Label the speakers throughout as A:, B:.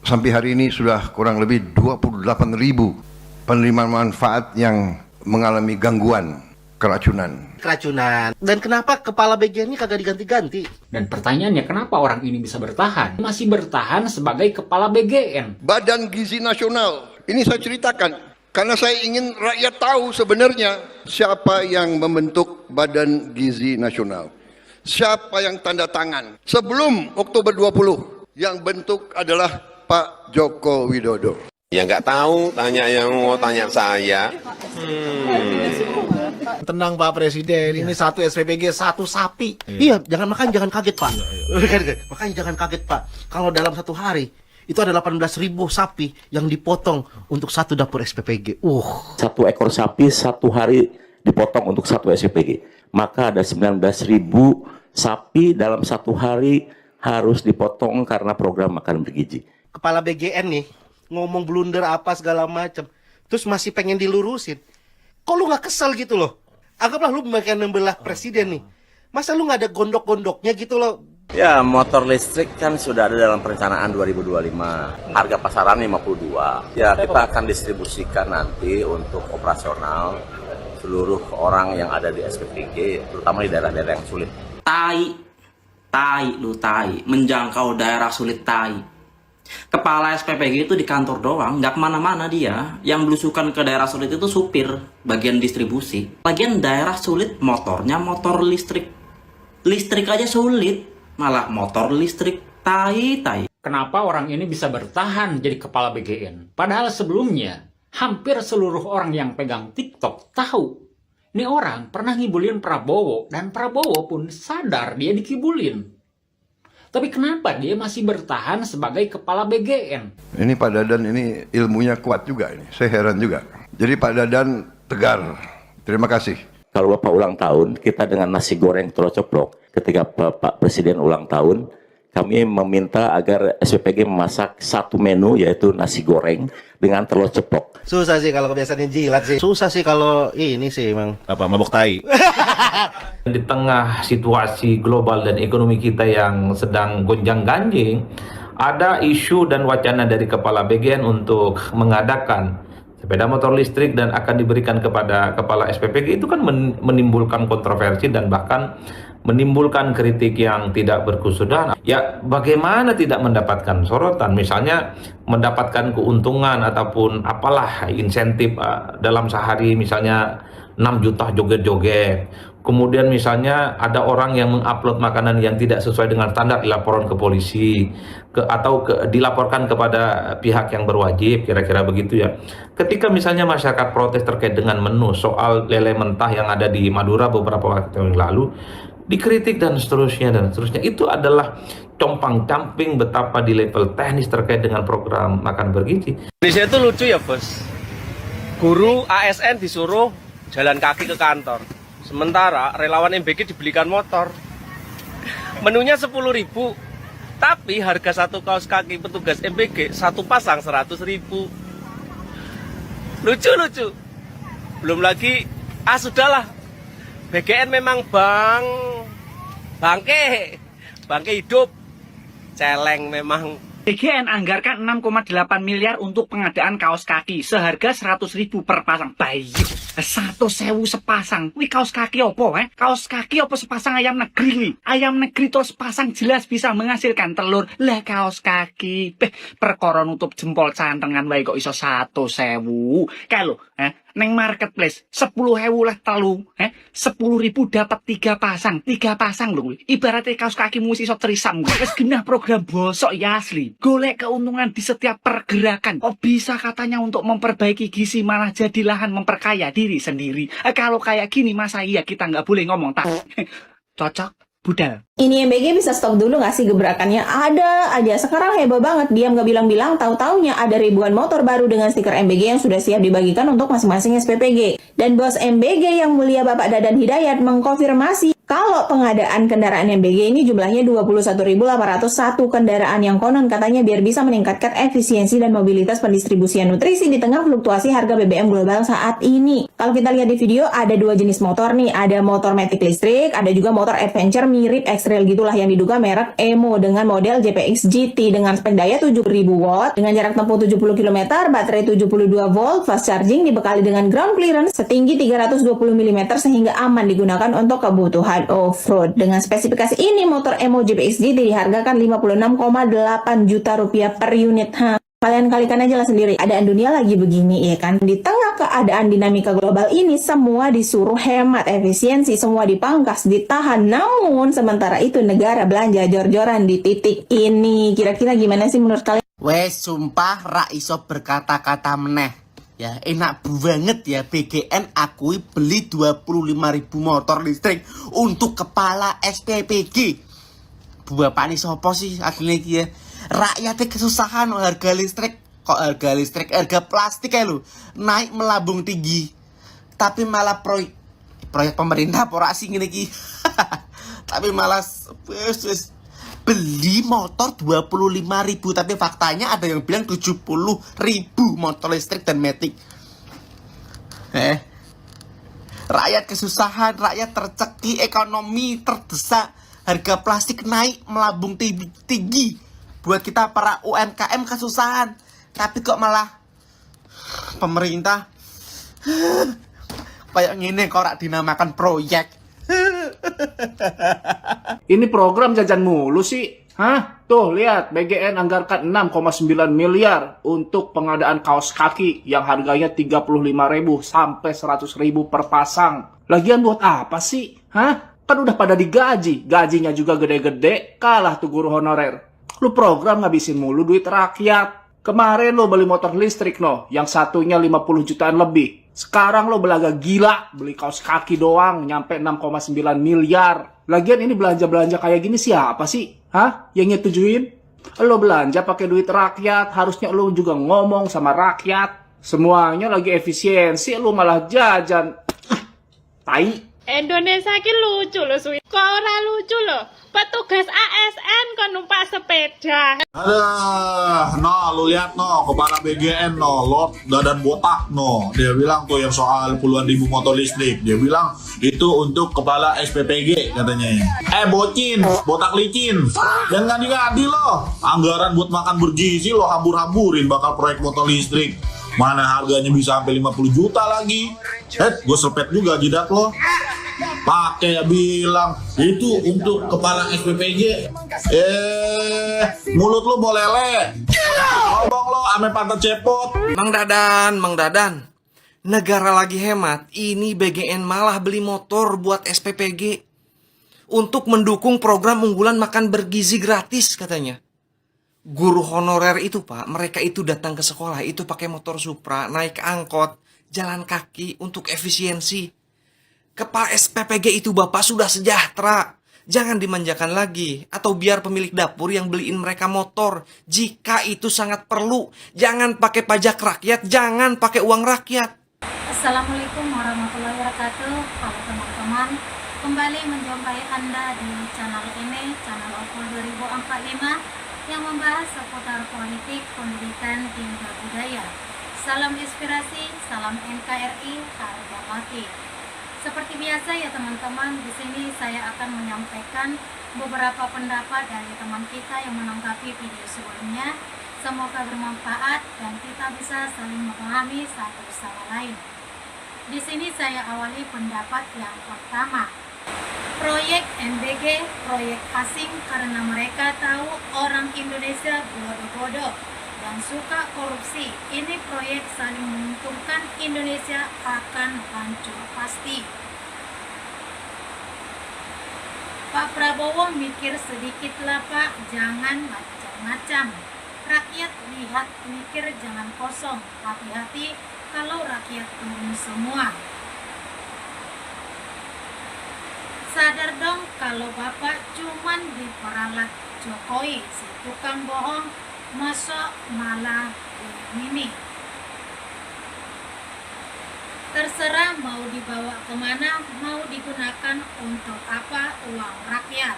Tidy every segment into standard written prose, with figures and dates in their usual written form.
A: Sampai hari ini sudah kurang lebih 28.000 penerima manfaat yang mengalami gangguan keracunan.
B: Dan kenapa kepala BGN-nya kagak diganti-ganti?
C: Dan pertanyaannya, kenapa orang ini bisa bertahan? Masih bertahan sebagai kepala BGN.
A: Badan Gizi Nasional, ini saya ceritakan karena saya ingin rakyat tahu sebenarnya siapa yang membentuk Badan Gizi Nasional. Siapa yang tanda tangan. Sebelum Oktober 20, yang bentuk adalah Pak Joko Widodo.
D: Ya nggak tahu, tanya yang mau tanya saya.
E: Tenang Pak Presiden, ini satu SPPG, satu sapi.
B: Iya, jangan kaget Pak. Makanya jangan kaget Pak. Kalau dalam satu hari itu ada 18.000 sapi yang dipotong untuk satu dapur SPPG.
F: Satu ekor sapi satu hari dipotong untuk satu SPPG. Maka ada 19.000 sapi dalam satu hari harus dipotong karena program makan bergizi.
B: Kepala BGN nih ngomong blunder apa segala macam, terus masih pengen dilurusin. Kok lu nggak kesel gitu loh? Anggaplah lu makin membelah presiden nih. Masa lu nggak ada gondok-gondoknya gitu loh?
F: Ya, motor listrik kan sudah ada dalam perencanaan 2025. Harga pasaran 52. Ya, kita akan distribusikan nanti untuk operasional seluruh orang yang ada di SPPG, terutama di daerah-daerah yang sulit.
G: Tai, menjangkau daerah sulit tai. Kepala SPPG itu di kantor doang, nggak kemana-mana dia. Yang belusukan ke daerah sulit itu supir, bagian distribusi. Bagian daerah sulit, motornya motor listrik. Listrik aja sulit, malah motor listrik, tai.
C: Kenapa orang ini bisa bertahan jadi kepala BGN? Padahal sebelumnya, hampir seluruh orang yang pegang TikTok tahu. Ini orang pernah ngibulin Prabowo, dan Prabowo pun sadar dia dikibulin. Tapi kenapa dia masih bertahan sebagai kepala BGN?
A: Ini Pak Dadan ini ilmunya kuat juga ini. Saya heran juga. Jadi Pak Dadan tegar. Terima kasih.
F: Kalau Bapak ulang tahun, kita dengan nasi goreng telur ceplok. Ketika Bapak Presiden ulang tahun, kami meminta agar SPPG memasak satu menu, yaitu nasi goreng dengan telur ceplok.
B: Susah sih kalau kebiasaan jilat sih. Susah sih kalau ini sih emang.
E: Apa, mabok tai?
H: Di tengah situasi global dan ekonomi kita yang sedang gonjang-ganjing, ada isu dan wacana dari kepala BGN untuk mengadakan sepeda motor listrik dan akan diberikan kepada kepala SPPG. Itu kan menimbulkan kontroversi dan bahkan menimbulkan kritik yang tidak berkesudahan. Ya, bagaimana tidak mendapatkan sorotan? Misalnya mendapatkan keuntungan ataupun apalah insentif dalam sehari, misalnya 6 juta joget-joget. Kemudian misalnya ada orang yang mengupload makanan yang tidak sesuai dengan standar, dilaporkan ke polisi atau dilaporkan kepada pihak yang berwajib, kira-kira begitu ya. Ketika misalnya masyarakat protes terkait dengan menu soal lele mentah yang ada di Madura beberapa waktu yang lalu, dikritik dan seterusnya. Itu adalah compang-camping betapa di level teknis terkait dengan program makan bergizi.
I: Indonesia itu lucu ya bos. Guru ASN disuruh jalan kaki ke kantor, sementara relawan MBG dibelikan motor. Menunya 10.000, tapi harga satu kaos kaki petugas MBG satu pasang 100.000. Lucu. Belum lagi, sudahlah. BGN memang bangke hidup, celeng memang.
J: BGN anggarkan 6,8 miliar untuk pengadaan kaos kaki seharga 100.000 per pasang. Bayi, 100.000 sepasang. Wih, kaos kaki apa? Kaos kaki apa sepasang ayam negeri? Ayam negeri terus sepasang jelas bisa menghasilkan telur. Lah kaos kaki, perkara nutup jempol cantengan wae kok iso 100.000. Kalau neng marketplace 10.000 lah telu, 10.000 dapat 3 pasang. 3 pasang lho. Ibaratnya kaos kaki mesti iso trisam. Wis genah program bosok ya asli. Golek keuntungan di setiap pergerakan. Kok bisa katanya untuk memperbaiki gizi malah jadi lahan memperkaya diri sendiri. Kalau kayak gini masa iya kita nggak boleh ngomong tak? Cocok. Budal.
K: Ini MBG bisa stop dulu nggak sih gebrakannya? Ada aja. Sekarang heboh banget. Diam nggak bilang-bilang, tahu-taunya ada ribuan motor baru dengan stiker MBG yang sudah siap dibagikan untuk masing-masing SPPG. Dan bos MBG yang mulia Bapak Dadan Hidayat mengkonfirmasi Kalau pengadaan kendaraan MBG ini jumlahnya 21.801 kendaraan yang konon katanya biar bisa meningkatkan efisiensi dan mobilitas pendistribusian nutrisi di tengah fluktuasi harga BBM global saat ini. Kalau kita lihat di video ada dua jenis motor nih, ada motor matic listrik, ada juga motor adventure mirip X-Trail gitulah yang diduga merek Emo dengan model JPX GT dengan spek daya 7000 watt, dengan jarak tempuh 70 km, baterai 72 volt, fast charging, dibekali dengan ground clearance setinggi 320 mm sehingga aman digunakan untuk kebutuhan off-road. Dengan spesifikasi ini, motor Emo JPX GT dihargakan 56,8 juta rupiah per unit. Kalian kalikan aja lah sendiri, keadaan dunia lagi begini ya kan. Di tengah keadaan dinamika global ini, semua disuruh hemat efisiensi, semua dipangkas, ditahan. Namun sementara itu negara belanja jor-joran di titik ini. Kira-kira gimana sih menurut kalian?
B: Wes sumpah ra iso berkata-kata meneh. Ya enak banget ya, BGN akui beli 25.000 motor listrik untuk kepala SPPG. Bapak nih sopo sih akhirnya ya. Rakyatnya kesusahan harga listrik. Kok harga plastik ya lo naik melambung tinggi. Tapi malah proyek pemerintah ora sih ngene iki. Tapi malah beli motor 25.000, tapi faktanya ada yang bilang 70.000 motor listrik dan matic. Rakyat kesusahan, rakyat tercekik, ekonomi terdesak, harga plastik naik melambung tinggi. Buat kita para UMKM kesusahan, tapi kok malah pemerintah kayak gini kok dinamakan proyek.
E: Ini program jajan mulu sih. Hah? Tuh lihat, BGN anggarkan 6,9 miliar untuk pengadaan kaos kaki yang harganya 35.000 sampai 100.000 per pasang. Lagian buat apa sih? Hah? Kan udah pada digaji, gajinya juga gede-gede, kalah tuh guru honorer. Lu program ngabisin mulu duit rakyat. Kemarin lo beli motor listrik yang satunya 50 jutaan lebih. Sekarang lo belaga gila, beli kaos kaki doang, nyampe 6,9 miliar. Lagian ini belanja-belanja kayak gini siapa sih? Hah? Yang nyetujuin? Lo belanja pakai duit rakyat, harusnya lo juga ngomong sama rakyat. Semuanya lagi efisiensi, lo malah jajan. Tai.
L: Indonesia ki lucu loh, Swi. Kok ora lucu loh? Petugas ASN kok numpak sepeda.
M: Lu lihat kepala BGN Lord Dadan Botak dia bilang tuh yang soal puluhan ribu motor listrik, dia bilang itu untuk kepala SPPG katanya. Bocin, botak licin, jangan diganti loh. Anggaran buat makan bergizi lo hambur-hamburin bakal proyek motor listrik. Mana harganya bisa sampai 50 juta lagi. Gue sepet juga jidat lo. Pakai bilang itu untuk kepala SPPG. Mulut lo bolele. Ngomong lo ame pantat cepot.
B: Mang Dadan. Negara lagi hemat, ini BGN malah beli motor buat SPPG untuk mendukung program unggulan makan bergizi gratis katanya. Guru honorer itu Pak, mereka itu datang ke sekolah itu pakai motor Supra, naik angkot, jalan kaki untuk efisiensi. Kepala SPPG itu Bapak sudah sejahtera. Jangan dimanjakan lagi. Atau biar pemilik dapur yang beliin mereka motor. Jika itu sangat perlu. Jangan pakai pajak rakyat. Jangan pakai uang rakyat.
L: Assalamualaikum warahmatullahi wabarakatuh. Halo teman-teman, kembali menjumpai Anda di channel ini, channel Opul 2045 yang membahas seputar politik, pendidikan, hingga budaya. Salam inspirasi, salam NKRI, harga mati. Seperti biasa ya teman-teman, di sini saya akan menyampaikan beberapa pendapat dari teman kita yang menanggapi video sebelumnya. Semoga bermanfaat dan kita bisa saling memahami satu sama lain. Di sini saya awali pendapat yang pertama. Proyek MBG, proyek asing karena mereka tahu orang Indonesia bodoh-bodoh dan suka korupsi. Ini proyek saling menguntungkan, Indonesia akan hancur pasti. Pak Prabowo mikir sedikitlah Pak, jangan macam-macam. Rakyat lihat, mikir jangan kosong. Hati-hati kalau rakyat turun semua. Sadar dong kalau Bapak cuman diperalat Jokowi, si tukang bohong, masa malah ini. Terserah mau dibawa kemana, mau digunakan untuk apa uang rakyat.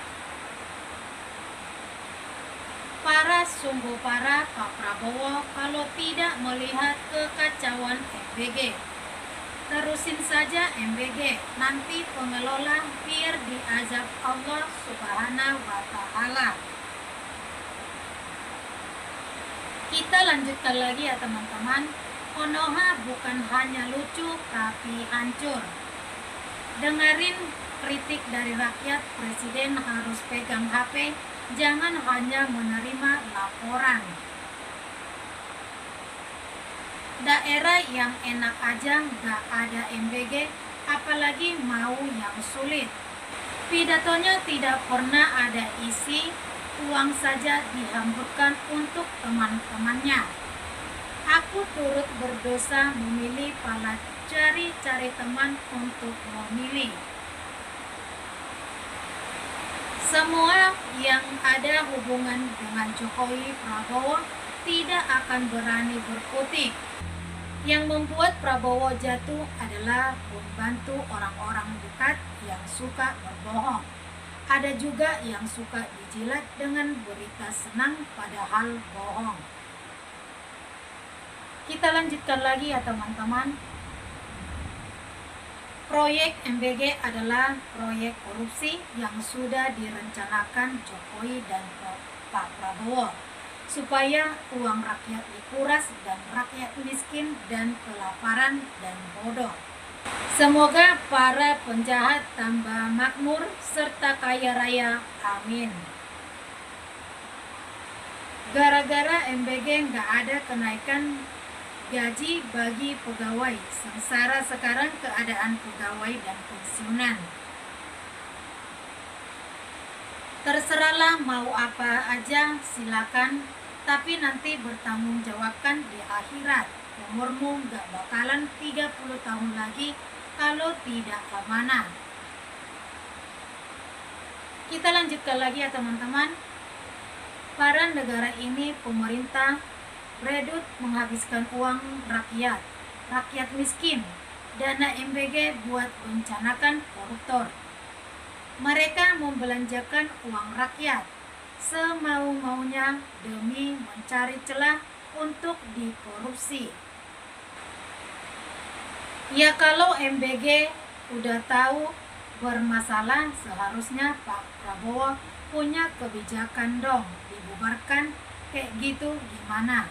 L: Sungguh parah Pak Prabowo kalau tidak melihat kekacauan MBG. Terusin saja MBG, nanti pengelola biar diazab Allah Subhanahu wa Ta'ala. Kita lanjutkan lagi ya teman-teman. Konoha bukan hanya lucu tapi hancur. Dengerin kritik dari rakyat, presiden harus pegang HP, jangan hanya menerima laporan. Daerah yang enak aja gak ada MBG, apalagi mau yang sulit. Pidatonya tidak pernah ada isi, uang saja dihamburkan untuk teman-temannya. Aku turut berdosa memilih pala cari-cari teman untuk memilih. Semua yang ada hubungan dengan Jokowi Prabowo tidak akan berani berkutik. Yang membuat Prabowo jatuh adalah membantu orang-orang dekat yang suka berbohong. Ada juga yang suka dijilat dengan berita senang padahal bohong. Kita lanjutkan lagi ya teman-teman. Proyek MBG adalah proyek korupsi yang sudah direncanakan Jokowi dan Pak Prabowo supaya uang rakyat dikuras dan rakyat miskin dan kelaparan dan bodoh. Semoga para penjahat tambah makmur serta kaya raya. Amin. Gara-gara MBG nggak ada kenaikan gaji bagi pegawai, sengsara sekarang keadaan pegawai dan pensiunan. Terserahlah mau apa aja silakan, tapi nanti bertanggung jawabkan di akhirat. Umurmu gak bakalan 30 tahun lagi kalau tidak amanah. Kita lanjutkan lagi ya teman-teman. Para negara ini pemerintah redut menghabiskan uang rakyat, rakyat miskin, dana MBG buat merencanakan koruptor. Mereka membelanjakan uang rakyat semau-maunya demi mencari celah untuk dikorupsi. Ya kalau MBG udah tahu bermasalah, seharusnya Pak Prabowo punya kebijakan dong, dibubarkan kayak gitu gimana?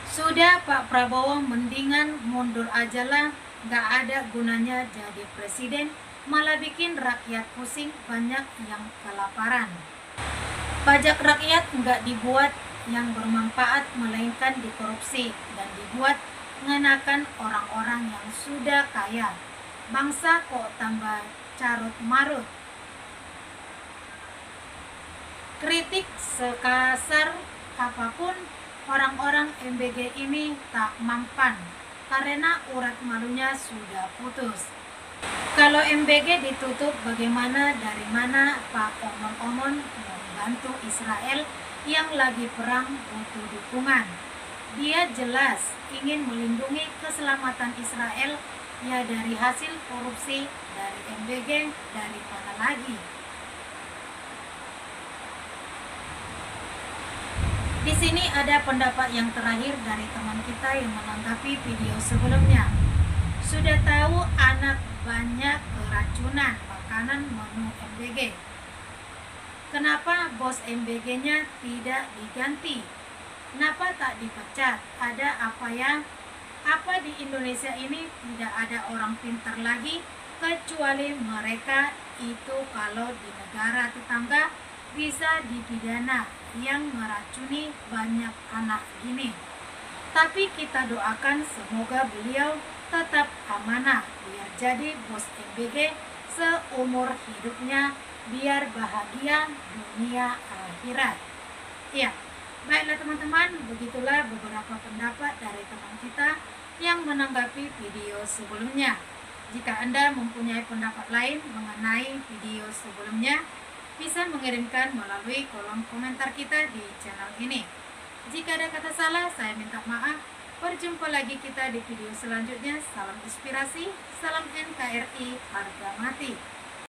L: Sudah Pak Prabowo mendingan mundur aja lah, gak ada gunanya jadi presiden, malah bikin rakyat pusing, banyak yang kelaparan. Pajak rakyat nggak dibuat yang bermanfaat, melainkan dikorupsi dan dibuat mengenakan orang-orang yang sudah kaya. Bangsa kok tambah carut marut. Kritik sekasar apapun, orang-orang MBG ini tak mempan karena urat malunya sudah putus. Kalau MBG ditutup, bagaimana, dari mana Pak Omon-Omon membantu Israel yang lagi perang butuh dukungan? Dia jelas ingin melindungi keselamatan Israel, ya dari hasil korupsi dari MBG, dari mana lagi? Di sini ada pendapat yang terakhir dari teman kita yang menanggapi video sebelumnya. Sudah tahu anak banyak keracunan makanan menu MBG. Kenapa bos MBG-nya tidak diganti? Kenapa tak dipecat? Ada apa ya? Apa di Indonesia ini tidak ada orang pintar lagi kecuali mereka itu kalau di negara tetangga bisa dipidana yang meracuni banyak anak gini. Tapi kita doakan semoga beliau tetap amanah biar jadi bos MBG seumur hidupnya, biar bahagia dunia akhirat. Ya, baiklah teman-teman, begitulah beberapa pendapat dari teman kita yang menanggapi video sebelumnya. Jika Anda mempunyai pendapat lain mengenai video sebelumnya, bisa mengirimkan melalui kolom komentar kita di channel ini. Jika ada kata salah, saya minta maaf. Berjumpa lagi kita di video selanjutnya. Salam inspirasi, salam NKRI, harga mati.